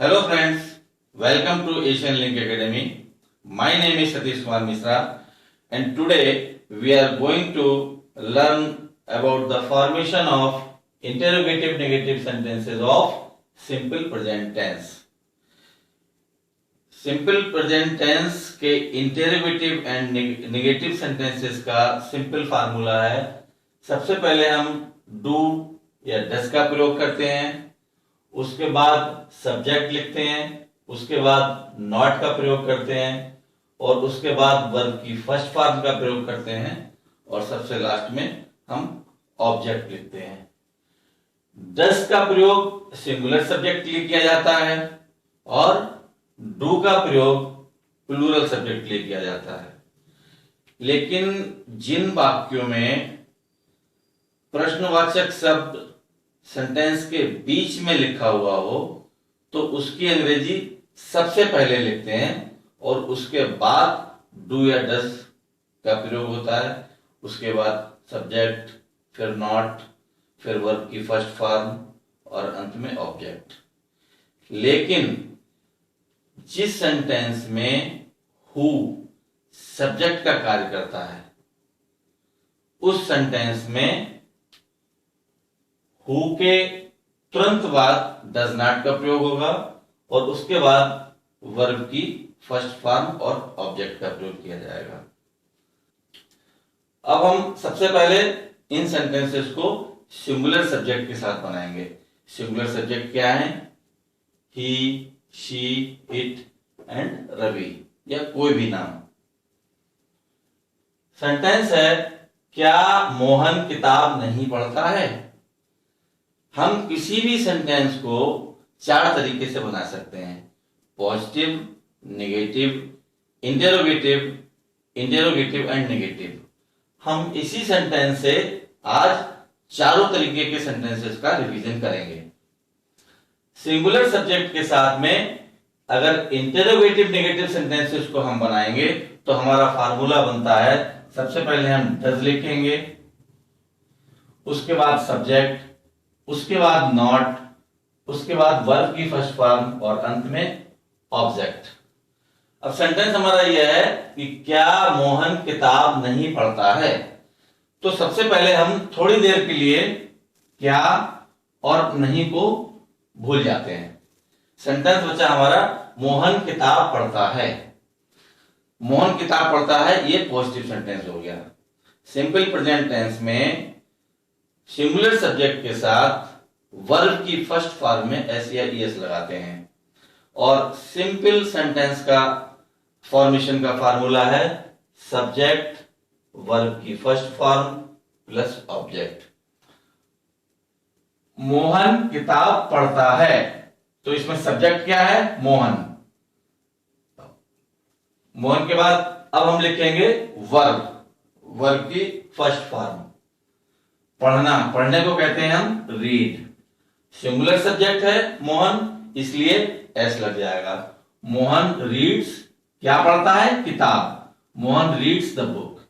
Hello friends, welcome to Asian Link Academy. My name is Satish Kumar Misra and today we are going to learn about the formation of interrogative negative sentences of simple present tense. Simple present tense के interrogative and negative sentences का simple formula है। सबसे पहले हम do या डस का प्रयोग करते हैं, उसके बाद सब्जेक्ट लिखते हैं, उसके बाद नॉट का प्रयोग करते हैं और उसके बाद वर्ब की फर्स्ट फॉर्म का प्रयोग करते हैं और सबसे लास्ट में हम ऑब्जेक्ट लिखते हैं। डस का प्रयोग सिंगुलर सब्जेक्ट के लिए किया जाता है और डू का प्रयोग प्लूरल सब्जेक्ट के लिए किया जाता है। लेकिन जिन वाक्यों में प्रश्नवाचक शब्द सेंटेंस के बीच में लिखा हुआ हो तो उसकी अंग्रेजी सबसे पहले लिखते हैं और उसके बाद डू या डस का प्रयोग होता है, उसके बाद सब्जेक्ट, फिर नॉट, फिर वर्ब की फर्स्ट फॉर्म और अंत में ऑब्जेक्ट। लेकिन जिस सेंटेंस में हु सब्जेक्ट का कार्य करता है उस सेंटेंस में हु के तुरंत बाद डज नॉट का प्रयोग होगा और उसके बाद वर्ब की फर्स्ट फॉर्म और ऑब्जेक्ट का प्रयोग किया जाएगा। अब हम सबसे पहले इन सेंटेंसेस को सिंगुलर सब्जेक्ट के साथ बनाएंगे। सिंगुलर सब्जेक्ट क्या है? ही, शी, इट एंड रवि या कोई भी नाम। सेंटेंस है, क्या मोहन किताब नहीं पढ़ता है? हम किसी भी सेंटेंस को चार तरीके से बना सकते हैं: positive, negative, interrogative and negative. हम इसी सेंटेंस से आज चारों तरीके के सेंटेंसेस का रिवीजन करेंगे। सिंगुलर सब्जेक्ट के साथ में अगर इंटेरोगेटिव नेगेटिव सेंटेंसेस को हम बनाएंगे तो हमारा फार्मूला बनता है, सबसे पहले हम डज लिखेंगे, उसके बाद सब्जेक्ट, उसके बाद नॉट, उसके बाद वर्ब की फर्स्ट फॉर्म और अंत में ऑब्जेक्ट। अब सेंटेंस हमारा यह है कि क्या मोहन किताब नहीं पढ़ता है। तो सबसे पहले हम थोड़ी देर के लिए क्या और नहीं को भूल जाते हैं। सेंटेंस बचा हमारा मोहन किताब पढ़ता है। मोहन किताब पढ़ता है, ये पॉजिटिव सेंटेंस हो गया। सिंपल प्रेजेंट टेंस में सिंगुलर सब्जेक्ट के साथ वर्ब की फर्स्ट फॉर्म में एस या ईएस लगाते हैं और सिंपल सेंटेंस का फॉर्मेशन का फार्मूला है सब्जेक्ट, वर्ब की first form plus object. Mohan किताब पढ़ता है तो इसमें सब्जेक्ट क्या है? मोहन। मोहन के बाद अब हम लिखेंगे वर्ब, वर्ब की फर्स्ट फॉर्म। पढ़ना, पढ़ने को कहते हैं हम रीड। सिंगुलर सब्जेक्ट है मोहन, इसलिए एस लग जाएगा। मोहन रीड्स, क्या पढ़ता है? किताब। Mohan reads the book.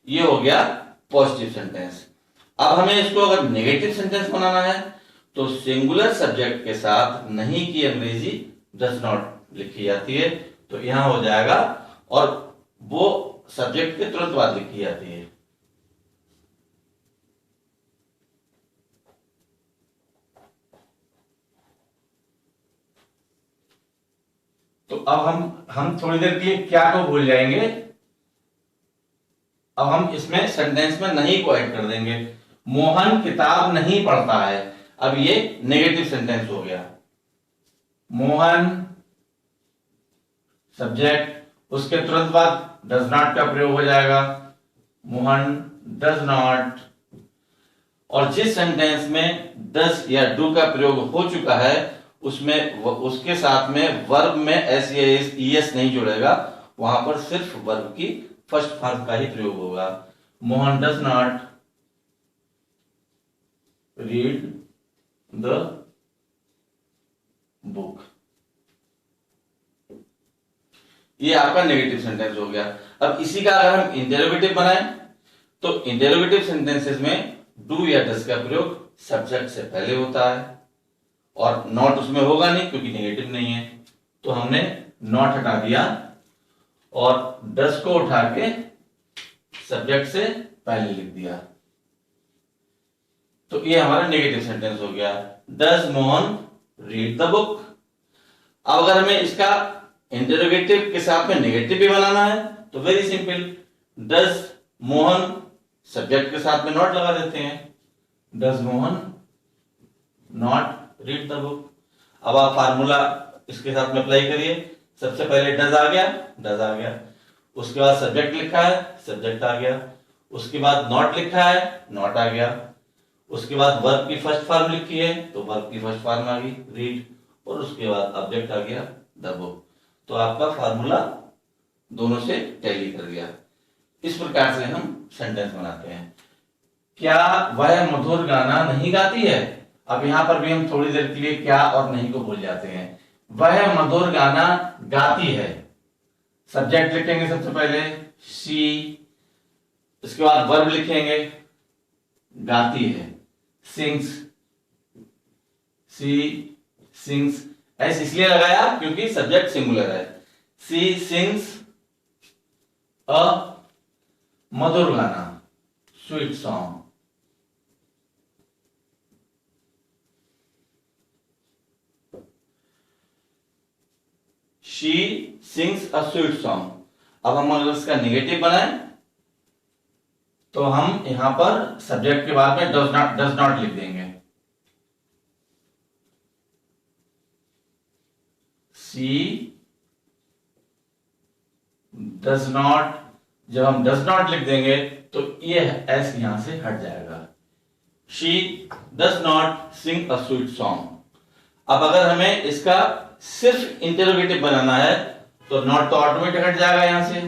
ये हो गया पॉजिटिव सेंटेंस। अब हमें इसको अगर नेगेटिव सेंटेंस बनाना है तो सिंगुलर सब्जेक्ट के साथ नहीं की अंग्रेजी डज नॉट लिखी जाती है, तो यहां हो जाएगा और वो सब्जेक्ट के तुरंत बाद लिखी जाती है। तो अब हम थोड़ी देर के लिए क्या को भूल जाएंगे। अब हम इसमें सेंटेंस में नहीं को ऐड कर देंगे। मोहन किताब नहीं पढ़ता है, अब ये नेगेटिव सेंटेंस हो गया। मोहन सब्जेक्ट, उसके तुरंत बाद डज नॉट का प्रयोग हो जाएगा। Mohan does not. और जिस सेंटेंस में डज या डू का प्रयोग हो चुका है उसमें उसके साथ में वर्ब में एस या ईएस नहीं जुड़ेगा, वहां पर सिर्फ वर्ब की फर्स्ट फॉर्म का ही प्रयोग होगा। Mohan does not read the book. ये आपका नेगेटिव सेंटेंस हो गया। अब इसी का अगर हम इंटेरोगेटिव बनाएं तो इंटेरोगेटिव सेंटेंसेस में डू या डज का प्रयोग सब्जेक्ट से पहले होता है और नॉट उसमें होगा नहीं क्योंकि नेगेटिव नहीं है, तो हमने नॉट हटा दिया और डज को उठा के सब्जेक्ट से पहले लिख दिया। तो ये हमारा नेगेटिव सेंटेंस हो गया, does Mohan read the book. अब अगर हमें इसका इंटरोगेटिव के साथ में नेगेटिव भी बनाना है तो very simple, does Mohan subject के साथ में नॉट लगा देते हैं, does Mohan not read the book. अब आप फार्मूला इसके साथ में अप्लाई करिए। सबसे पहले डज आ गया, डज आ गया, उसके बाद सब्जेक्ट लिखा है, सब्जेक्ट आ गया, उसके बाद नॉट लिखा है, नॉट आ गया, उसके बाद वर्ब की फर्स्ट फॉर्म लिखी है तो वर्ब की फर्स्ट फॉर्म आ गई रीड, और उसके बाद ऑब्जेक्ट आ गया द बुक। तो आपका फार्मूला दोनों से टैली कर गया। इस प्रकार से हम सेंटेंस बनाते हैं। क्या वह मधुर गाना नहीं गाती है? अब यहां पर भी हम थोड़ी देर के लिए क्या और नहीं को भूल जाते हैं। वह मधुर गाना गाती है, सब्जेक्ट लिखेंगे सबसे पहले शी, इसके बाद वर्ब लिखेंगे गाती है, सिंग्स, सी सिंग्स। ऐसे इसलिए लगाया क्योंकि सब्जेक्ट सिंगुलर है। सी सिंग्स अ मधुर गाना, sweet song. She sings a sweet song. अब हम अगर इसका नेगेटिव बनाएं तो हम यहां पर सब्जेक्ट के बाद में डज नॉट लिख देंगे। सी डज नॉट, जब हम डज नॉट लिख देंगे तो ये एस यहां से हट जाएगा। She does not sing a sweet song. अब अगर हमें इसका सिर्फ इंटरोगेटिव बनाना है तो नॉट तो ऑटोमेटिक हट जाएगा यहां से,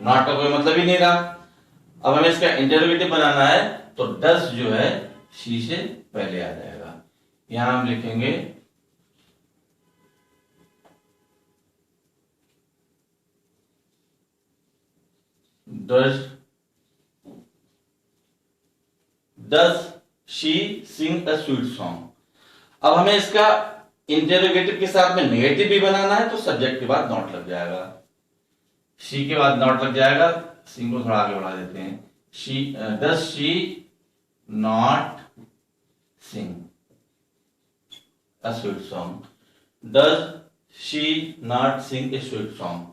नॉट का कोई मतलब ही नहीं रहा। अब हमें इसका इंटरोगेटिव बनाना है तो डज जो है शी से पहले आ जाएगा। यहां हम लिखेंगे does she Singh a sweet song. अब हमें इसका इंटरोगेटिव के साथ में नेगेटिव भी बनाना है तो सब्जेक्ट के बाद नॉट लग जाएगा, शी के बाद नॉट लग जाएगा। सिंग को थोड़ा आगे बढ़ा देते हैं। She does she not sing a sweet song, does she not sing a sweet song.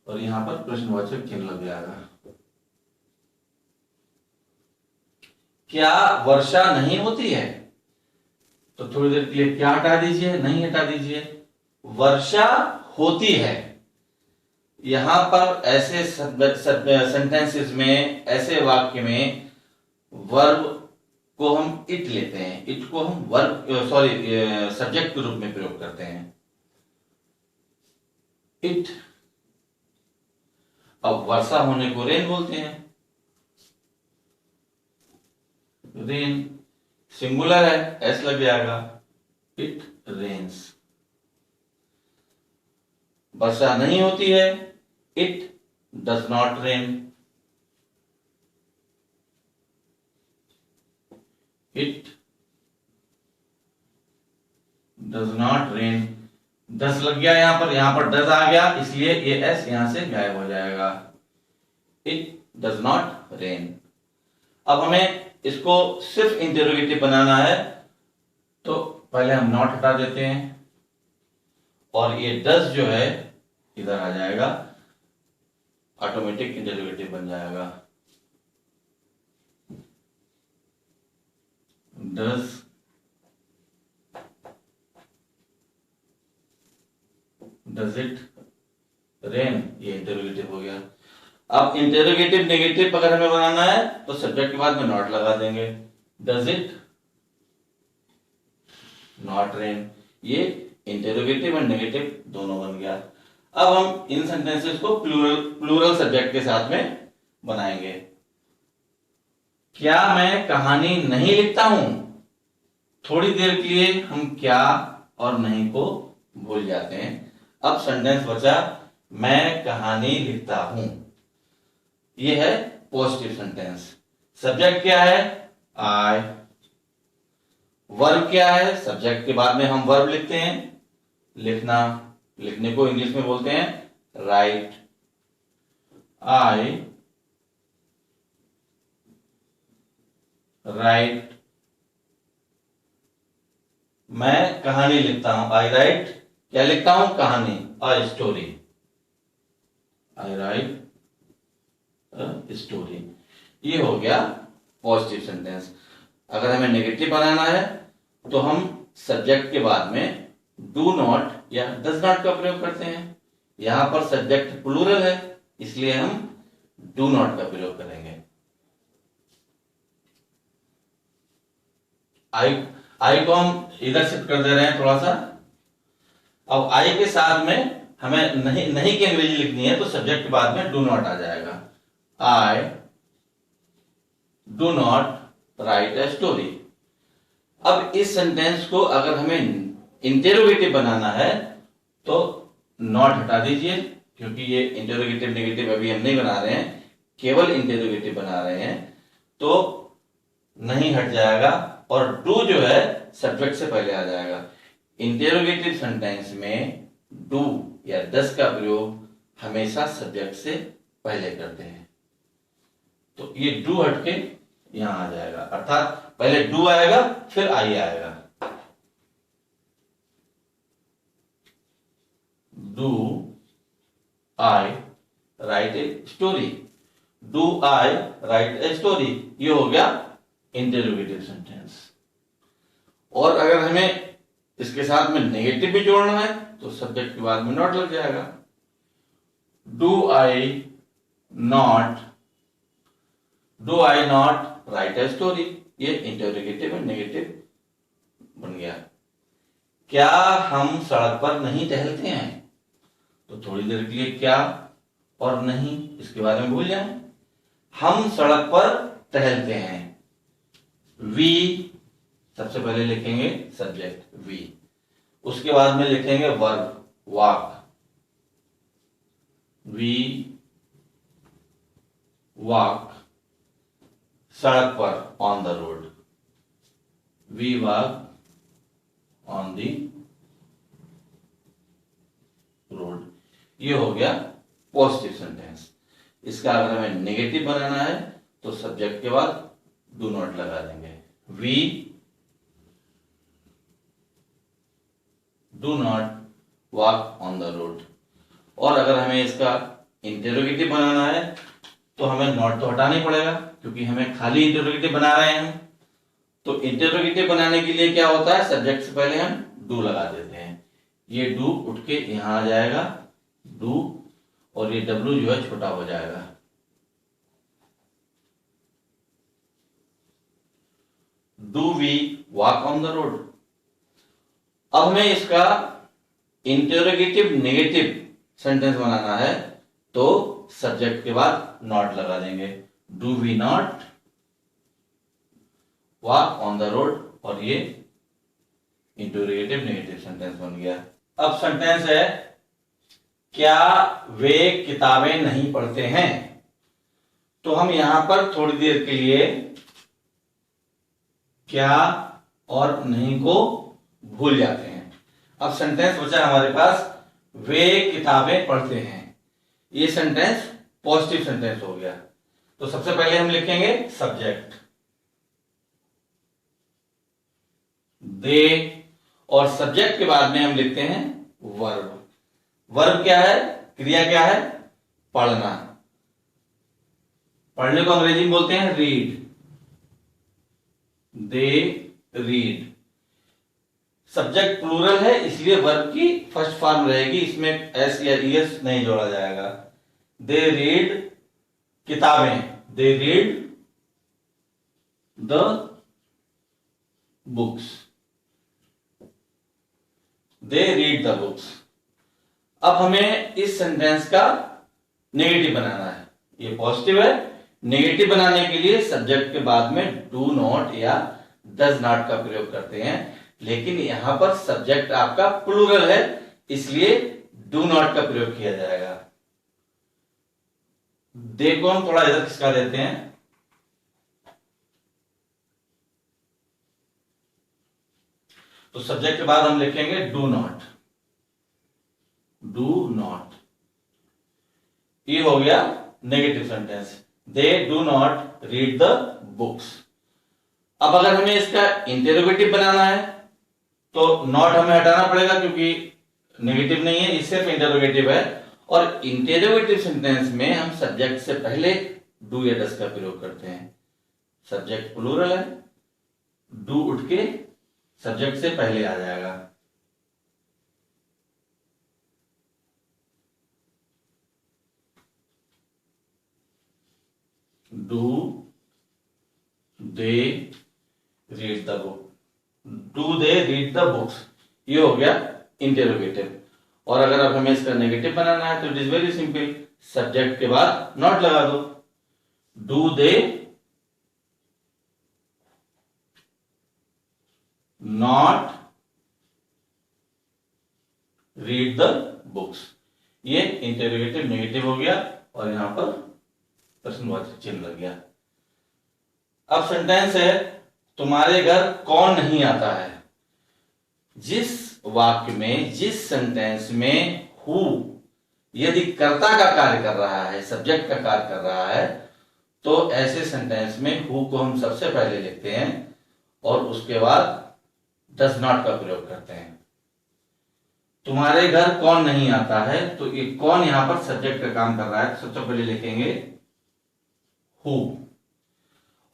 और यहां पर प्रश्नवाचक चिन्ह लग जाएगा। क्या वर्षा नहीं होती है? तो थोड़ी देर के लिए क्या हटा दीजिए, नहीं हटा दीजिए, वर्षा होती है। यहां पर ऐसे सेंटेंसेस में, ऐसे वाक्य में वर्ब को हम इट लेते हैं, इट को हम वर्ब सब्जेक्ट के रूप में प्रयोग करते हैं, इट। अब वर्षा होने को रेन बोलते हैं, रेन सिंगुलर है, एस लग जाएगा, इट रेन्स। वर्षा नहीं होती है, it does not rain, it does not rain. Does लग गया यहां पर डज आ गया, इसलिए ये एस यहां से गायब हो जाएगा, इट डज नॉट रेन। अब हमें इसको सिर्फ इंटरोगेटिव बनाना है तो पहले हम नॉट हटा देते हैं और ये डज जो है इधर आ जाएगा, ऑटोमेटिक इंटरोगेटिव बन जाएगा। डज डज इट रेन, ये इंटरोगेटिव हो गया। अब इंटरोगेटिव नेगेटिव अगर हमें बनाना है तो सब्जेक्ट के बाद में नॉट लगा देंगे, डज इट नॉट रेन। ये इंटरोगेटिव और नेगेटिव दोनों बन गया। अब हम इन सेंटेंसेस को प्लूरल सब्जेक्ट के साथ में बनाएंगे। क्या मैं कहानी नहीं लिखता हूं? थोड़ी देर के लिए हम क्या और नहीं को भूल जाते हैं। अब सेंटेंस बचा मैं कहानी लिखता हूं। यह है पॉजिटिव सेंटेंस। सब्जेक्ट क्या है? आई, वर्ब क्या है? सब्जेक्ट के बाद में हम वर्ब लिखते हैं। लिखने को इंग्लिश में बोलते हैं राइट। आई राइट, मैं कहानी लिखता हूं। आई राइट, क्या लिखता हूं? कहानी, a story. I right a story. ये हो गया पॉजिटिव सेंटेंस। अगर हमें नेगेटिव बनाना है तो हम सब्जेक्ट के बाद में डू नॉट या डज नॉट का प्रयोग करते हैं। यहां पर सब्जेक्ट प्लूरल है, इसलिए हम डू नॉट का प्रयोग करेंगे। आई को हम इधर शिफ्ट कर दे रहे हैं थोड़ा सा। अब आई के साथ में हमें नहीं की अंग्रेजी लिखनी है, तो सब्जेक्ट के बाद में डू नॉट आ जाएगा। I do not right a story. अब इस सेंटेंस को अगर हमें इंटेरोगेटिव बनाना है तो नॉट हटा दीजिए, क्योंकि ये इंटेरोगेटिव नेगेटिव अभी हम नहीं बना रहे हैं, केवल इंटेरोगेटिव बना रहे हैं, तो नहीं हट जाएगा और डू जो है सब्जेक्ट से पहले आ जाएगा। इंटेरोगेटिव सेंटेंस में डू या डस का प्रयोग हमेशा सब्जेक्ट से पहले करते हैं। तो ये डू हटके यहां आ जाएगा, अर्थात पहले डू आएगा फिर आई आएगा। Do I right a story. Do I right a story, ये हो गया इंटेरोगेटिव सेंटेंस। और अगर हमें इसके साथ में नेगेटिव भी जोड़ना है तो सब्जेक्ट के बाद में नॉट लग जाएगा। Do I not right a story, ये इंटेरोगेटिव और नेगेटिव बन गया। क्या हम सड़क पर नहीं टहलते हैं? तो थोड़ी देर के लिए क्या और नहीं इसके बारे में भूल जाएं। हम सड़क पर टहलते हैं। वी सबसे पहले लिखेंगे सब्जेक्ट वी, उसके बाद में लिखेंगे वर्ब वॉक। वी वॉक सड़क पर, on the road. We walk on the road. ये हो गया पॉजिटिव सेंटेंस। इसका अगर हमें नेगेटिव बनाना है तो सब्जेक्ट के बाद डू नॉट लगा देंगे। We do not walk on the road. और अगर हमें इसका इंटेरोगेटिव बनाना है तो हमें नॉट तो हटाना ही पड़ेगा, क्योंकि हमें खाली इंटेरोगेटिव बना रहे हैं हम। तो इंटेरोगेटिव बनाने के लिए क्या होता है, सब्जेक्ट से पहले हम डू लगा देते हैं। ये डू उठ के यहां आ जाएगा, डू, और ये डब्ल्यू जो है छोटा हो जाएगा। Do we walk on the road. अब हमें इसका इंटेरोगेटिव नेगेटिव सेंटेंस बनाना है तो सब्जेक्ट के बाद नॉट लगा देंगे। Do we not walk on the road, और ये इंटेरोगेटिव नेगेटिव सेंटेंस बन गया। अब सेंटेंस है क्या वे किताबें नहीं पढ़ते हैं? तो हम यहां पर थोड़ी देर के लिए क्या और नहीं को भूल जाते हैं। अब सेंटेंस बचा हमारे पास वे किताबें पढ़ते हैं। ये सेंटेंस पॉजिटिव सेंटेंस हो गया। तो सबसे पहले हम लिखेंगे सब्जेक्ट दे, और सब्जेक्ट के बाद में हम लिखते हैं वर्ब। वर्ब क्या है, क्रिया क्या है, पढ़ना। पढ़ने को अंग्रेजी में बोलते हैं read. They read. Subject plural है इसलिए वर्ब की फर्स्ट फॉर्म रहेगी, इसमें एस या ईएस नहीं जोड़ा जाएगा। दे रीड किताबें, they read the books, they read the books. अब हमें इस सेंटेंस का नेगेटिव बनाना है। ये पॉजिटिव है, नेगेटिव बनाने के लिए सब्जेक्ट के बाद में डू नॉट या डज नॉट का प्रयोग करते हैं, लेकिन यहां पर सब्जेक्ट आपका प्लूरल है इसलिए डू नॉट का प्रयोग किया जाएगा। देखो हम थोड़ा इधर खिसका देते हैं। तो सब्जेक्ट के बाद हम लिखेंगे डू नॉट। डू नॉट, ये हो गया negative sentence. They do not read the books. अब अगर हमें इसका इंटेरोगेटिव बनाना है तो नॉट हमें हटाना पड़ेगा, क्योंकि नेगेटिव नहीं है, ये सिर्फ इंटेरोगेटिव है। और इंटेरोगेटिव सेंटेंस में हम सब्जेक्ट से पहले डू या डस का प्रयोग करते हैं। सब्जेक्ट प्लूरल है, डू उठ के सब्जेक्ट से पहले आ जाएगा। Do they read the book, do they read the books, ये हो गया इंटेरोगेटिव। और अगर अब हमें इसका नेगेटिव बनाना है तो it is very simple, subject के बाद नॉट लगा दो। Do they not read the books, ये इंटेरोगेटिव नेगेटिव हो गया और यहां पर प्रश्नवाचक चिन्ह लग गया। अब सेंटेंस है तुम्हारे घर कौन नहीं आता है। जिस वाक्य में, जिस सेंटेंस में हु यदि कर्ता का कार्य कर रहा है, सब्जेक्ट का कार्य कर रहा है, तो ऐसे सेंटेंस में हु को हम सबसे पहले लिखते हैं और उसके बाद डज नॉट का प्रयोग करते हैं। तुम्हारे घर कौन नहीं आता है, तो ये कौन यहां पर सब्जेक्ट का काम कर रहा है, तो सबसे पहले लिखेंगे हु।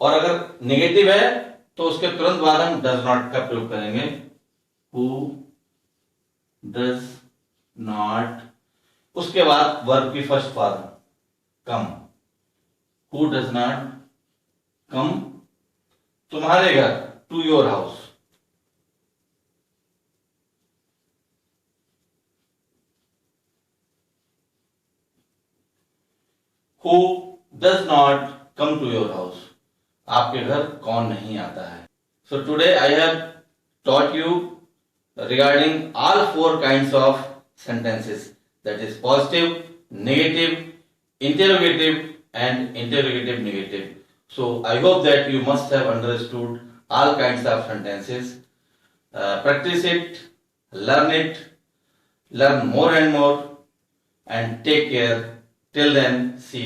और अगर नेगेटिव है तो उसके तुरंत बाद हम डज नॉट का प्रयोग करेंगे। हु डज नॉट, उसके बाद वर्ब की first form come. Who does not come तुम्हारे घर, to your house. Who does not come to your house, आपके घर कौन नहीं आता है। So today I have taught you regarding all four kinds of sentences, that is positive, negative, interrogative and interrogative negative. So I hope that you must have understood all kinds of sentences. Practice it, learn more and more, and take care. Till then, see you.